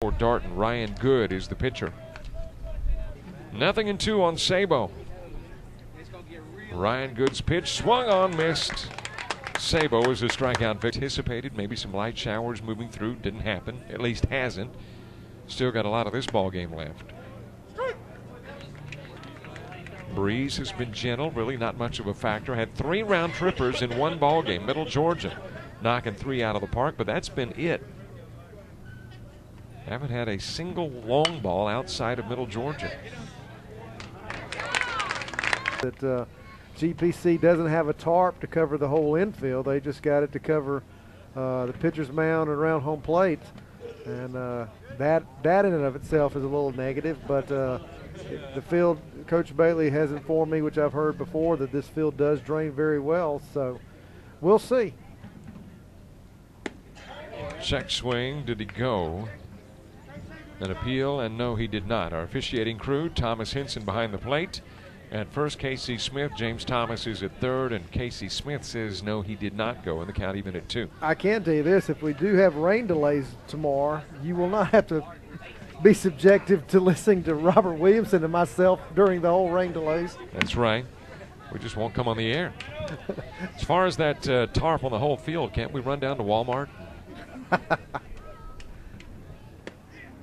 For Darton, Ryan Good is the pitcher. 0-2 on Sabo. Ryan Good's pitch swung on, missed. Sabo is a strikeout. Anticipated maybe some light showers moving through. Didn't happen. At least hasn't. Still got a lot of this ball game left. Breeze has been gentle, really not much of a factor. Had 3 round trippers in 1 ball game. Middle Georgia knocking 3 out of the park, but that's been it. Haven't had a single long ball outside of Middle Georgia. That GPC doesn't have a tarp to cover the whole infield. They just got it to cover the pitcher's mound and around home plate. And that in and of itself is a little negative, but the field, Coach Bailey has informed me, which I've heard before, that this field does drain very well, so we'll see. Check swing, did he go? An appeal, and no, he did not. Our officiating crew, Thomas Henson behind the plate. At first, Casey Smith. James Thomas is at third, and Casey Smith says no, he did not go, and the count even at 2. I can tell you this, if we do have rain delays tomorrow, you will not have to be subjective to listening to Robert Williamson and myself during the whole rain delays. That's right. We just won't come on the air. As far as that tarp on the whole field, can't we run down to Walmart?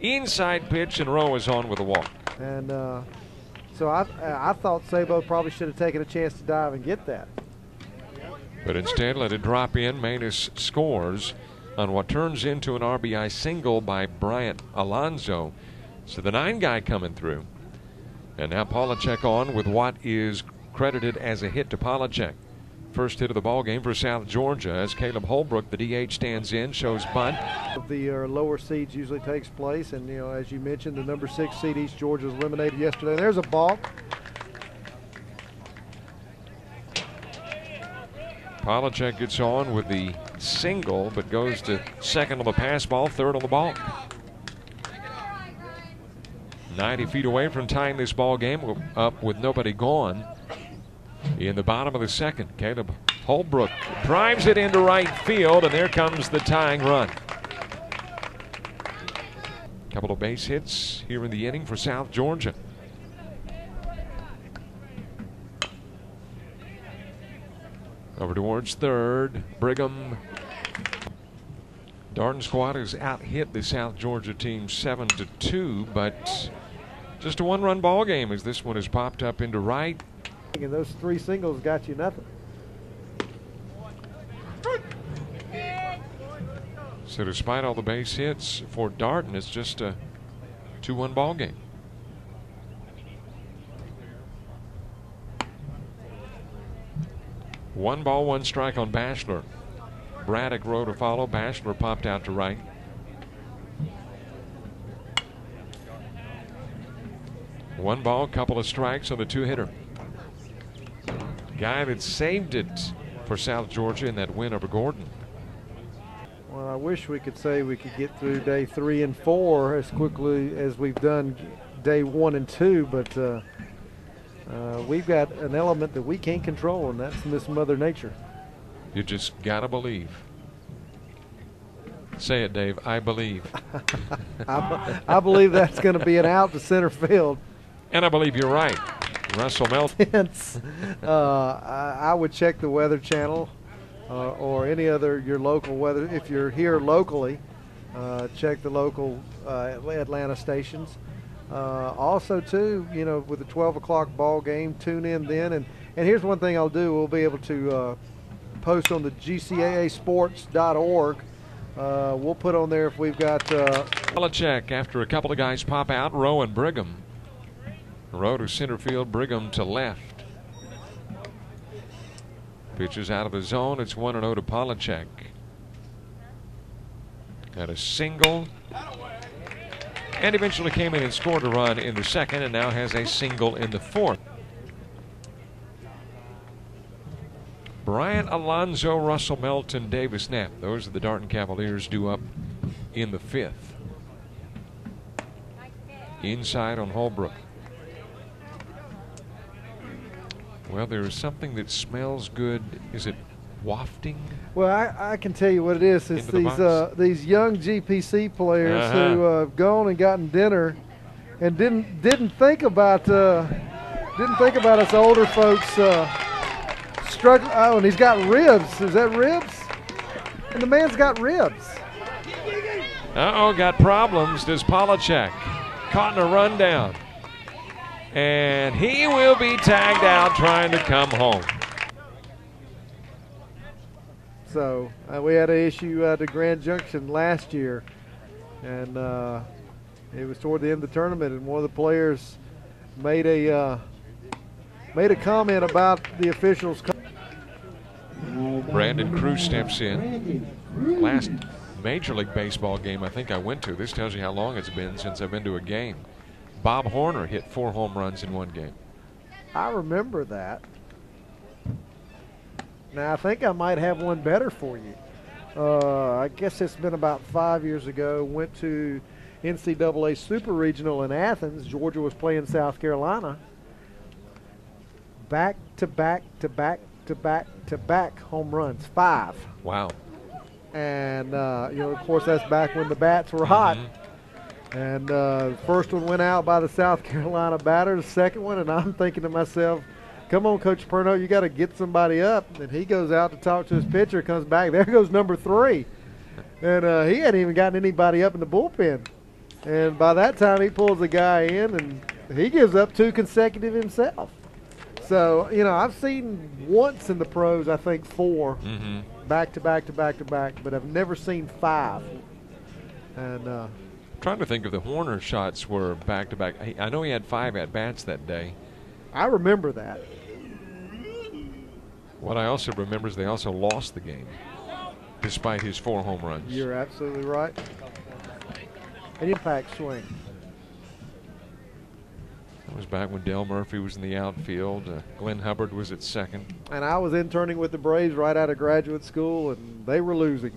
Inside pitch, and Rowe is on with a walk. And so I thought Sabo probably should have taken a chance to dive and get that. But instead let it drop in. Manus scores on what turns into an RBI single by Bryant Alonzo. So the 9 guy coming through. And now Polacek on with what is credited as a hit to Polacek. First hit of the ball game for South Georgia as Caleb Holbrook, the DH, stands in, shows bunt. The lower seeds usually takes place, and as you mentioned, the number 6 seed East Georgia was eliminated yesterday. There's a balk. Polacek gets on with the single, but goes to second on the pass ball, third on the ball. 90 feet away from tying this ball game up with nobody gone. In the bottom of the second, Caleb Holbrook drives it into right field, and there comes the tying run. Couple of base hits here in the inning for South Georgia. Over towards third, Brigham. Darton squad has out-hit the South Georgia team 7-2, but just a 1-run ball game as this one has popped up into right. And those 3 singles got you nothing. So despite all the base hits for Darton, it's just a 2-1 ball game. One ball, 1 strike on Bachelor. Braddock row to follow. Bachelor popped out to right. One ball, couple of strikes on the 2-hitter. Guy that saved it for South Georgia in that win over Gordon. Well, I wish we could say we could get through day 3 and 4 as quickly as we've done day 1 and 2, but we've got an element that we can't control, and that's Miss Mother Nature. You just gotta believe. Say it, Dave. I believe. I believe that's going to be an out to center field. And I believe you're right. Russell Melton. I would check the Weather Channel or any other your local weather. If you're here locally, check the local Atlanta stations. Also, too, with the 12 o'clock ball game, tune in then. And here's one thing I'll do. We'll be able to post on the GCAAsports.org. We'll put on there if we've got Polacek after a couple of guys pop out. Rowe and Brigham. Rowe to center field, Brigham to left. Pitches out of the zone. It's 1-0 to Polacek. Got a single. And eventually came in and scored a run in the second, and now has a single in the 4th. Bryant Alonzo, Russell Melton, Davis Knapp. Those are the Darton Cavaliers due up in the 5th. Inside on Holbrook. Well, there is something that smells good. Is it wafting. Well, I can tell you what it is. It's these young GPC players who have gone and gotten dinner and didn't think about us older folks struggling. Oh, and he's got ribs. Is that ribs? And the man's got ribs. Uh-oh, got problems. Does Polachek. Caught in a rundown. And he will be tagged out trying to come home. So we had an issue at the Grand Junction last year, and it was toward the end of the tournament, and one of the players made a comment about the officials. Brandon Cruz steps in. Last Major League Baseball game I think I went to. This tells you how long it's been since I've been to a game. Bob Horner hit 4 home runs in one game. I remember that. Now, I think I might have one better for you. I guess it's been about 5 years ago. Went to NCAA Super Regional in Athens. Georgia was playing South Carolina. Back to back to back to back to back home runs. 5. Wow. And, of course, that's back when the bats were hot. And the first one went out by the South Carolina batter, the second one, and I'm thinking to myself, come on, Coach Perno, you got to get somebody up. And he goes out to talk to his pitcher, comes back. There goes number 3. And he hadn't even gotten anybody up in the bullpen. And by that time, he pulls the guy in, and he gives up 2 consecutive himself. So, I've seen once in the pros, I think 4, back to back to back to back, but I've never seen 5. And trying to think if the Horner shots were back to back. I know he had 5 at bats that day. I remember that. What I also remember is they also lost the game, despite his 4 home runs. You're absolutely right. An impact swing. That was back when Dale Murphy was in the outfield. Glenn Hubbard was at second. And I was interning with the Braves right out of graduate school, and they were losing.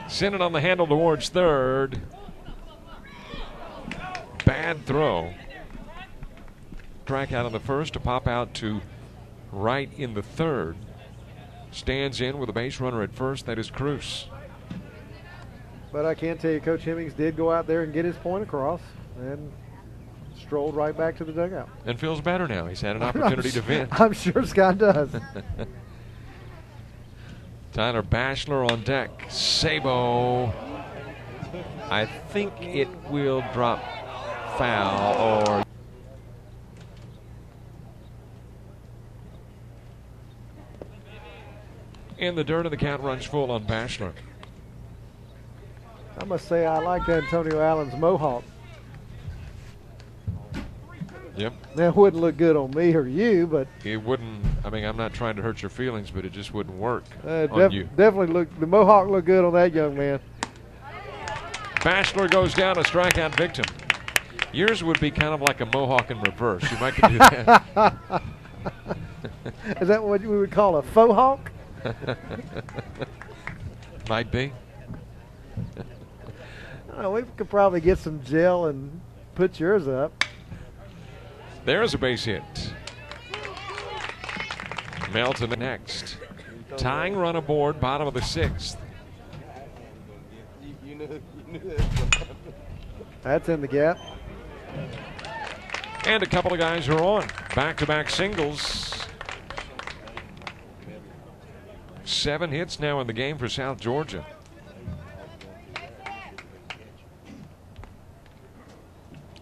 Send it on the handle towards third. Bad throw. Strike out on the first to pop out to right in the third. Stands in with a base runner at first. That is Cruz. But I can tell you, Coach Hemmings did go out there and get his point across and strolled right back to the dugout. And feels better now. He's had an opportunity to vent. I'm sure Scott does. Tyler Bachelor on deck. Sabo. I think it will drop foul or. In the dirt, and the count runs full on Bachelor. I must say I liked Antonio Allen's mohawk. Yep. That wouldn't look good on me or you, but it wouldn't. I mean, I'm not trying to hurt your feelings, but it just wouldn't work on you. Definitely the mohawk looked good on that young man. Bachelor goes down, a strikeout victim. Yours would be kind of like a mohawk in reverse. You might could do that. Is that what we would call a faux hawk? Might be. We could probably get some gel and put yours up. There's a base hit. Melton next. Tying run aboard, bottom of the 6th. That's in the gap. And a couple of guys are on. Back-to-back singles. 7 hits now in the game for South Georgia.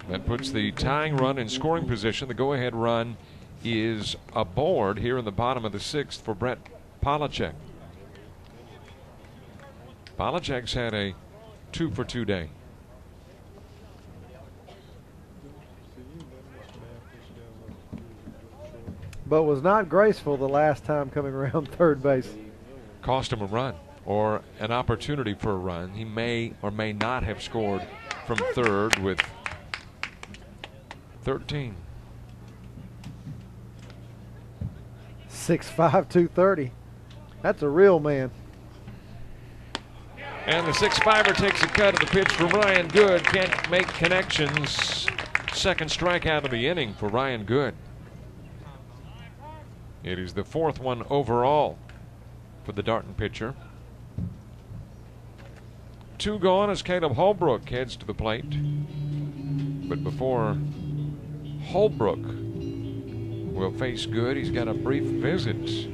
That puts the tying run in scoring position. The go-ahead run is aboard here in the bottom of the 6th for Brett Polachek. Polachek's had a 2-for-2 day. But was not graceful the last time coming around third base. Cost him a run or an opportunity for a run. He may or may not have scored from third with 13. 6'5", 230. That's a real man. And the 6'5" takes a cut of the pitch from Ryan Good. Can't make connections. Second strikeout of the inning for Ryan Good. It is the 4th one overall for the Darton pitcher. 2 gone as Caleb Holbrook heads to the plate. But before Holbrook will face Good, he's got a brief visit.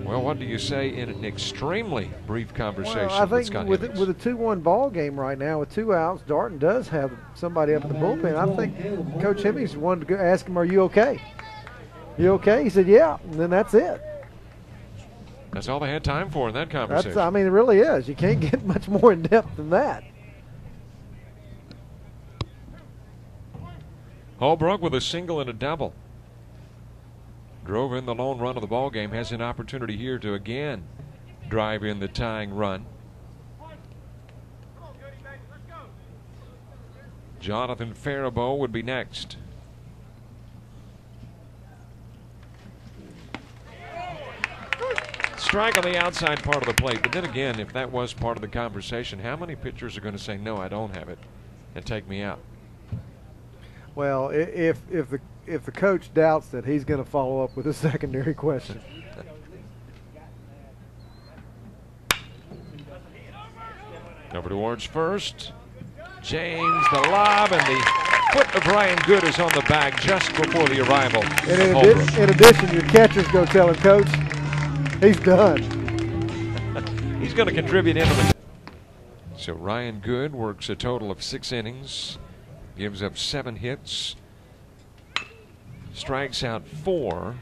Well, what do you say in an extremely brief conversation? Well, I think with a 2-1 ball game right now with 2 outs, Darton does have somebody up in the bullpen. I think Coach Hemmings wanted to go ask him, "Are you okay? You okay?" He said, "Yeah," and then that's it. That's all they had time for in that conversation. I mean, it really is. You can't get much more in depth than that. Holbrook with a single and a double. Drove in the lone run of the ball game. Has an opportunity here to again drive in the tying run. Jonathan Faribault would be next. Strike on the outside part of the plate. But then again, if that was part of the conversation, how many pitchers are going to say, "No, I don't have it," and take me out? Well, if the coach doubts that, he's going to follow up with a secondary question. Over towards first. James, the lob, and the foot of Ryan Good is on the bag just before the arrival. And in addition, your catcher's go tell him, "Coach, he's done." He's going to contribute into the. So Ryan Good works a total of 6 innings, gives up 7 hits, strikes out 4.